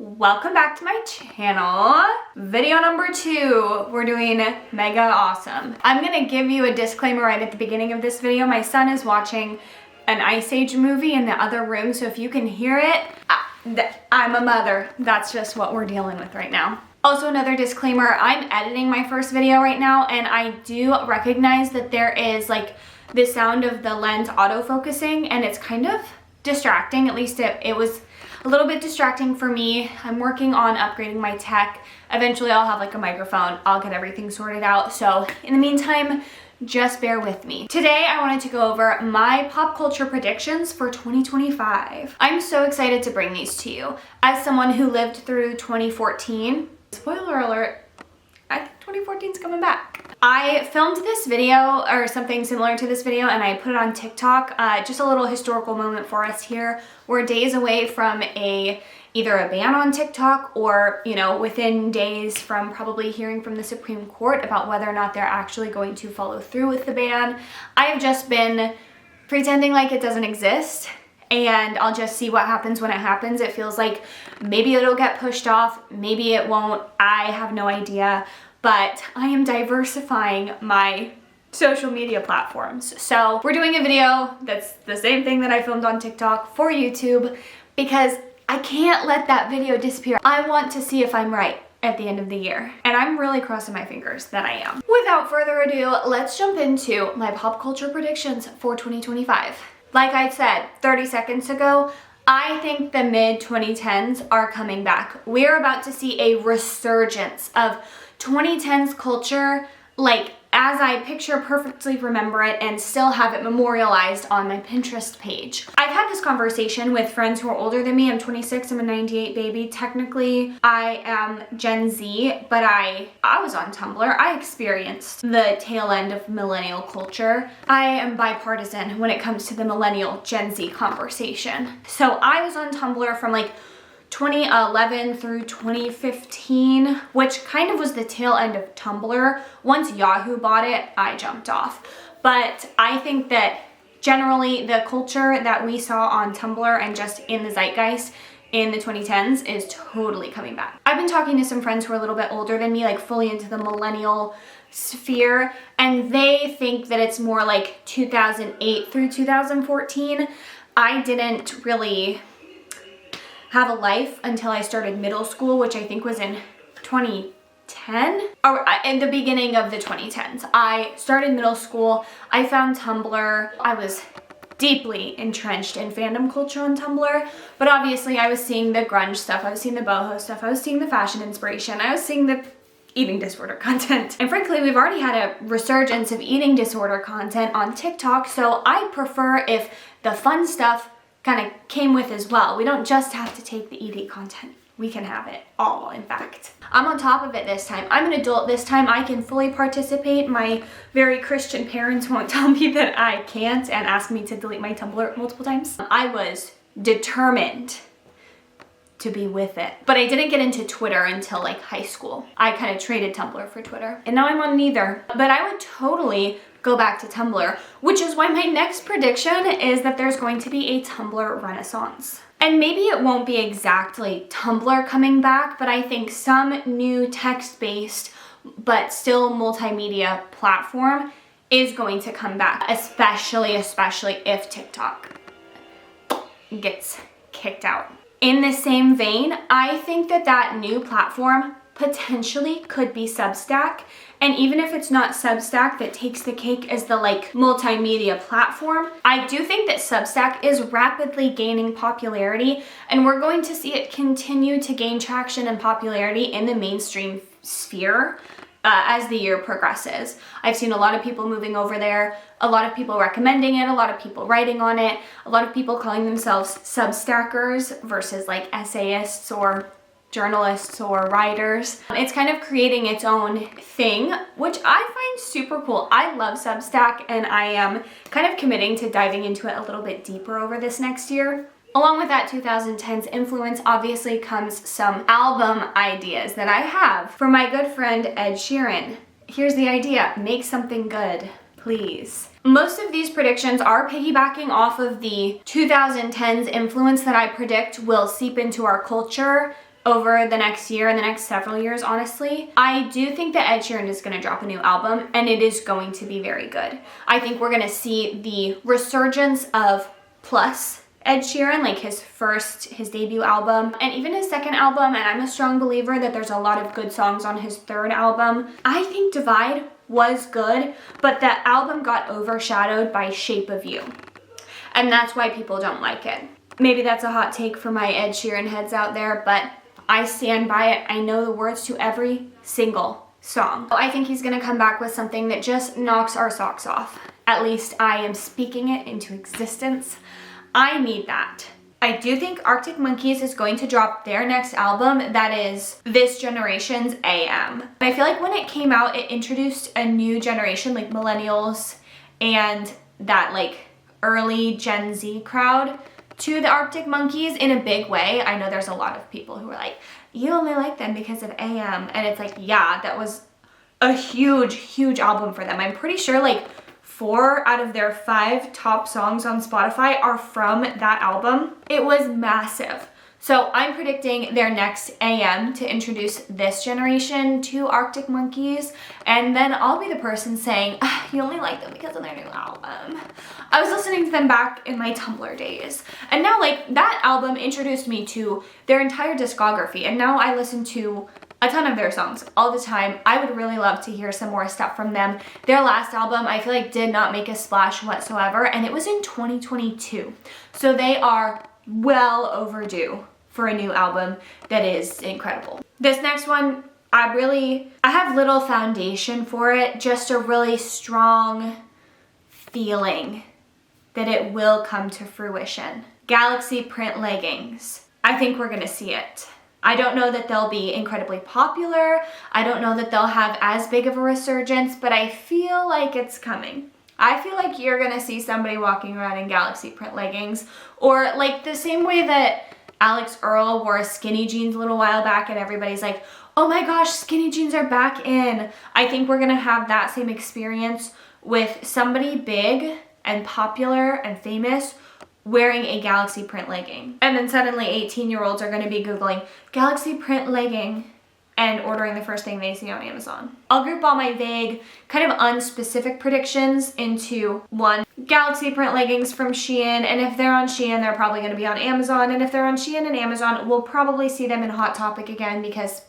Welcome back to my channel. Video number 2, we're doing mega awesome. I'm gonna give you a disclaimer right at the beginning of this video. My son is watching an Ice Age movie in the other room, so if you can hear it, I'm a mother. That's just what we're dealing with right now. Also, another disclaimer, I'm editing my first video right now, and I do recognize that there is like the sound of the lens autofocusing, and it's kind of distracting. At least it was a little bit distracting for me. I'm working on upgrading my tech. Eventually I'll have like a microphone. I'll get everything sorted out. So in the meantime, just bear with me. Today I wanted to go over my pop culture predictions for 2025. I'm so excited to bring these to you. As someone who lived through 2014, spoiler alert, I think 2014 is coming back. I filmed this video or something similar to this video and I put it on TikTok. Just a little historical moment for us here. We're days away from either a ban on TikTok or, you know, within days from probably hearing from the Supreme Court about whether or not they're actually going to follow through with the ban. I have just been pretending like it doesn't exist, and I'll just see what happens when it happens. It feels like maybe it'll get pushed off, maybe it won't. I have no idea, but I am diversifying my social media platforms. So we're doing a video that's the same thing that I filmed on TikTok for YouTube because I can't let that video disappear. I want to see if I'm right at the end of the year, and I'm really crossing my fingers that I am. Without further ado, let's jump into my pop culture predictions for 2025. Like I said 30 seconds ago, I think the mid-2010s are coming back. We're about to see a resurgence of 2010s culture, like as I picture perfectly remember it and still have it memorialized on my Pinterest page. I've had this conversation with friends who are older than me. I'm 26, I'm a 98 baby. Technically, I am Gen Z, but I was on Tumblr. I experienced the tail end of millennial culture. I am bipartisan when it comes to the millennial Gen Z conversation. So I was on Tumblr from like 2011 through 2015, which kind of was the tail end of Tumblr. Once Yahoo bought it, I jumped off. But I think that generally the culture that we saw on Tumblr and just in the zeitgeist in the 2010s is totally coming back. I've been talking to some friends who are a little bit older than me, like fully into the millennial sphere, and they think that it's more like 2008 through 2014. I didn't really have a life until I started middle school, which I think was in 2010 or in the beginning of the 2010s. I started middle school. I found Tumblr. I was deeply entrenched in fandom culture on Tumblr, but obviously I was seeing the grunge stuff. I was seeing the boho stuff. I was seeing the fashion inspiration. I was seeing the eating disorder content. And frankly, we've already had a resurgence of eating disorder content on TikTok, so I prefer if the fun stuff kind of came with as well. We don't just have to take the ED content. We can have it all, in fact. I'm on top of it this time. I'm an adult this time. I can fully participate. My very Christian parents won't tell me that I can't and ask me to delete my Tumblr multiple times. I was determined to be with it. But I didn't get into Twitter until like high school. I kind of traded Tumblr for Twitter, and now I'm on neither. But I would totally go back to Tumblr, which is why my next prediction is that there's going to be a Tumblr renaissance. And maybe it won't be exactly Tumblr coming back, but I think some new text-based but still multimedia platform is going to come back, especially if TikTok gets kicked out. In the same vein, I think that new platform potentially could be Substack. And even if it's not Substack that takes the cake as the like multimedia platform, I do think that Substack is rapidly gaining popularity, and we're going to see it continue to gain traction and popularity in the mainstream sphere as the year progresses. I've seen a lot of people moving over there, a lot of people recommending it, a lot of people writing on it, a lot of people calling themselves Substackers versus like essayists or journalists or writers. It's kind of creating its own thing, which I find super cool. I love Substack, and I am kind of committing to diving into it a little bit deeper over this next year. Along with that 2010s influence obviously comes some album ideas that I have for my good friend Ed Sheeran. Here's the idea: make something good, please. Most of these predictions are piggybacking off of the 2010s influence that I predict will seep into our culture over the next year and the next several years, honestly. I do think that Ed Sheeran is going to drop a new album, and it is going to be very good. I think we're going to see the resurgence of Plus Ed Sheeran, like his debut album, and even his second album, and I'm a strong believer that there's a lot of good songs on his third album. I think Divide was good, but that album got overshadowed by Shape of You, and that's why people don't like it. Maybe that's a hot take for my Ed Sheeran heads out there, but I stand by it. I know the words to every single song. I think he's gonna come back with something that just knocks our socks off. At least I am speaking it into existence. I need that. I do think Arctic Monkeys is going to drop their next album that is this generation's AM. I feel like when it came out, it introduced a new generation, like millennials and that like early Gen Z crowd to the Arctic Monkeys in a big way. I know there's a lot of people who are like, you only like them because of AM. And it's like, yeah, that was a huge, huge album for them. I'm pretty sure like 4 out of their 5 top songs on Spotify are from that album. It was massive. So I'm predicting their next AM to introduce this generation to Arctic Monkeys, and then I'll be the person saying, you only like them because of their new album. I was listening to them back in my Tumblr days, and now like that album introduced me to their entire discography, and now I listen to a ton of their songs all the time. I would really love to hear some more stuff from them. Their last album, I feel like, did not make a splash whatsoever, and it was in 2022. So they are well overdue for a new album that is incredible. This next one, I have little foundation for it, just a really strong feeling that it will come to fruition. Galaxy print leggings. I think we're gonna see it. I don't know that they'll be incredibly popular. I don't know that they'll have as big of a resurgence, but I feel like it's coming. I feel like you're gonna see somebody walking around in galaxy print leggings, or like the same way that Alex Earl wore skinny jeans a little while back and everybody's like, oh my gosh, skinny jeans are back in. I think we're gonna have that same experience with somebody big and popular and famous wearing a galaxy print legging. And then suddenly 18-year-olds are gonna be Googling galaxy print legging and ordering the first thing they see on Amazon. I'll group all my vague, kind of unspecific predictions into one. Galaxy print leggings from Shein, and if they're on Shein, they're probably gonna be on Amazon, and if they're on Shein and Amazon, we'll probably see them in Hot Topic again because,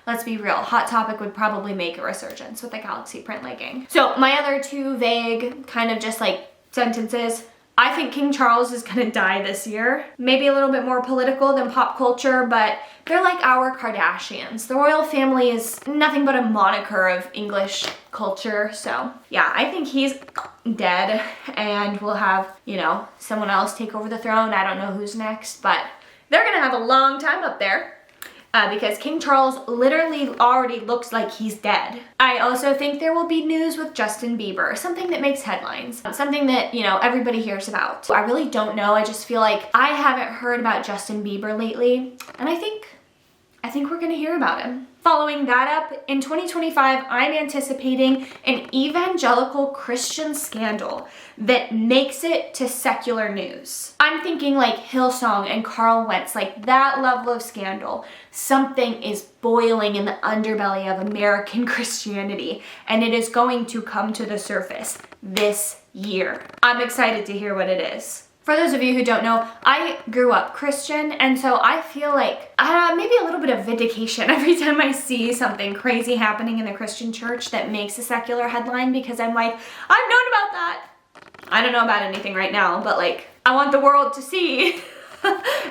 let's be real, Hot Topic would probably make a resurgence with the galaxy print legging. So my other 2 vague, kind of just like sentences, I think King Charles is gonna die this year. Maybe a little bit more political than pop culture, but they're like our Kardashians. The royal family is nothing but a moniker of English culture. So yeah, I think he's dead and we'll have, you know, someone else take over the throne. I don't know who's next, but they're gonna have a long time up there. Because King Charles literally already looks like he's dead. I also think there will be news with Justin Bieber, something that makes headlines, something that, you know, everybody hears about. I really don't know. I just feel like I haven't heard about Justin Bieber lately, and I think we're gonna hear about him. Following that up, in 2025, I'm anticipating an evangelical Christian scandal that makes it to secular news. I'm thinking like Hillsong and Carl Wentz, like that level of scandal. Something is boiling in the underbelly of American Christianity, and it is going to come to the surface this year. I'm excited to hear what it is. For those of you who don't know, I grew up Christian, and so I feel like maybe a little bit of vindication every time I see something crazy happening in the Christian church that makes a secular headline, because I'm like, I've known about that. I don't know about anything right now, but like, I want the world to see.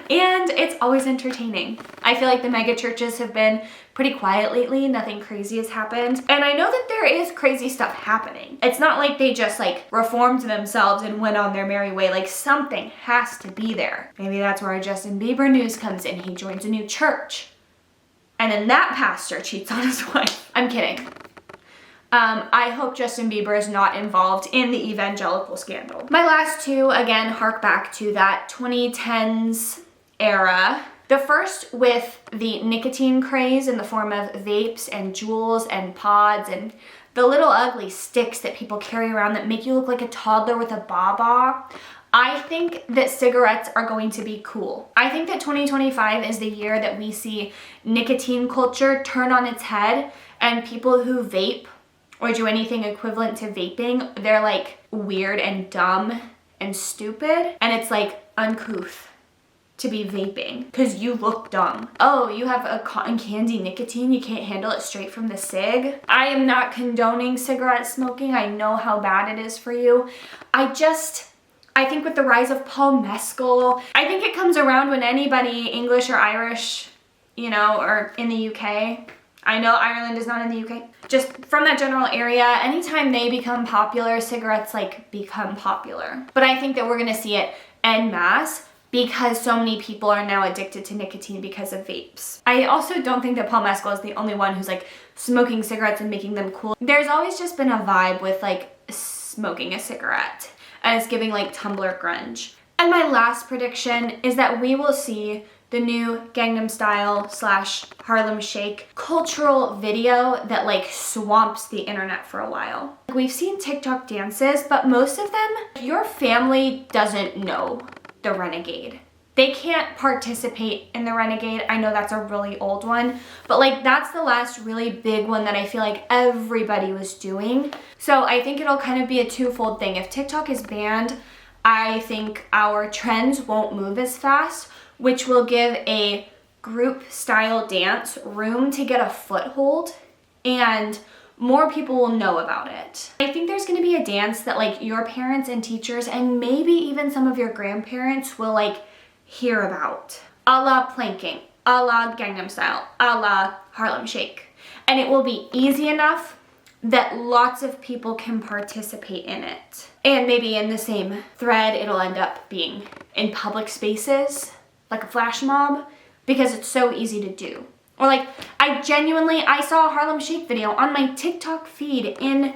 And it's always entertaining. I feel like the mega churches have been pretty quiet lately. Nothing crazy has happened. And I know that there is crazy stuff happening. It's not like they just like reformed themselves and went on their merry way. Like something has to be there. Maybe that's where our Justin Bieber news comes in. He joins a new church. And then that pastor cheats on his wife. I'm kidding. I hope Justin Bieber is not involved in the evangelical scandal. My last 2, again, hark back to that 2010s era. The first with the nicotine craze in the form of vapes and jewels and pods and the little ugly sticks that people carry around that make you look like a toddler with a baba. I think that cigarettes are going to be cool. I think that 2025 is the year that we see nicotine culture turn on its head, and people who vape or do anything equivalent to vaping, they're like weird and dumb and stupid, and it's like uncouth to be vaping because you look dumb. Oh, you have a cotton candy nicotine, you can't handle it straight from the cig. I am not condoning cigarette smoking. I know how bad it is for you. I think with the rise of Paul Mescal, I think it comes around when anybody English or Irish, you know, or in the UK, I know Ireland is not in the UK, just from that general area, anytime they become popular, cigarettes like become popular. But I think that we're gonna see it en masse because so many people are now addicted to nicotine because of vapes. I also don't think that Paul Mescal is the only one who's like smoking cigarettes and making them cool. There's always just been a vibe with like smoking a cigarette, and it's giving like Tumblr grunge. And my last prediction is that we will see the new Gangnam Style / Harlem Shake cultural video that like swamps the internet for a while. We've seen TikTok dances, but most of them, your family doesn't know the Renegade. They can't participate in the Renegade. I know that's a really old one, but like that's the last really big one that I feel like everybody was doing. So I think it'll kind of be a twofold thing. If TikTok is banned, I think our trends won't move as fast, which will give a group style dance room to get a foothold, and more people will know about it. I think there's gonna be a dance that like your parents and teachers and maybe even some of your grandparents will like hear about. A la planking, a la Gangnam Style, a la Harlem Shake. And it will be easy enough that lots of people can participate in it. And maybe in the same thread, it'll end up being in public spaces, like a flash mob, because it's so easy to do. Or like, I saw a Harlem Shake video on my TikTok feed in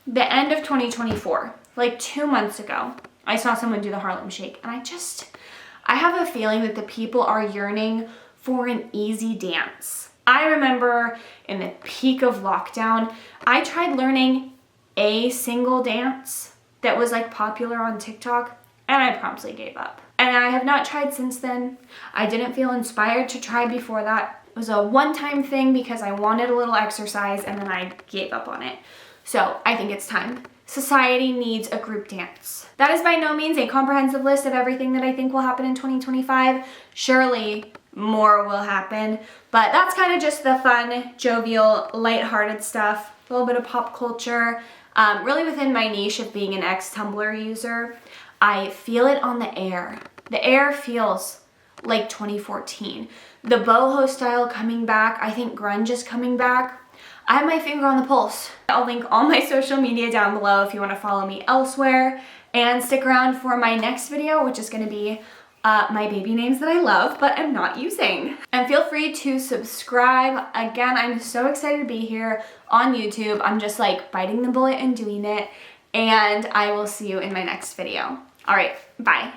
the end of 2024, like 2 months ago. I saw someone do the Harlem Shake, and I have a feeling that the people are yearning for an easy dance. I remember in the peak of lockdown, I tried learning a single dance that was like popular on TikTok, and I promptly gave up. And I have not tried since then. I didn't feel inspired to try before that. It was a one-time thing because I wanted a little exercise, and then I gave up on it. So I think it's time. Society needs a group dance. That is by no means a comprehensive list of everything that I think will happen in 2025. Surely more will happen, but that's kind of just the fun, jovial, lighthearted stuff. A little bit of pop culture, really within my niche of being an ex-Tumblr user. I feel it on the air. The air feels like 2014. The boho style coming back. I think grunge is coming back. I have my finger on the pulse. I'll link all my social media down below if you want to follow me elsewhere, and stick around for my next video, which is going to be my baby names that I love but I'm not using. And feel free to subscribe. Again, I'm so excited to be here on YouTube. I'm just like biting the bullet and doing it, and I will see you in my next video. All right, bye.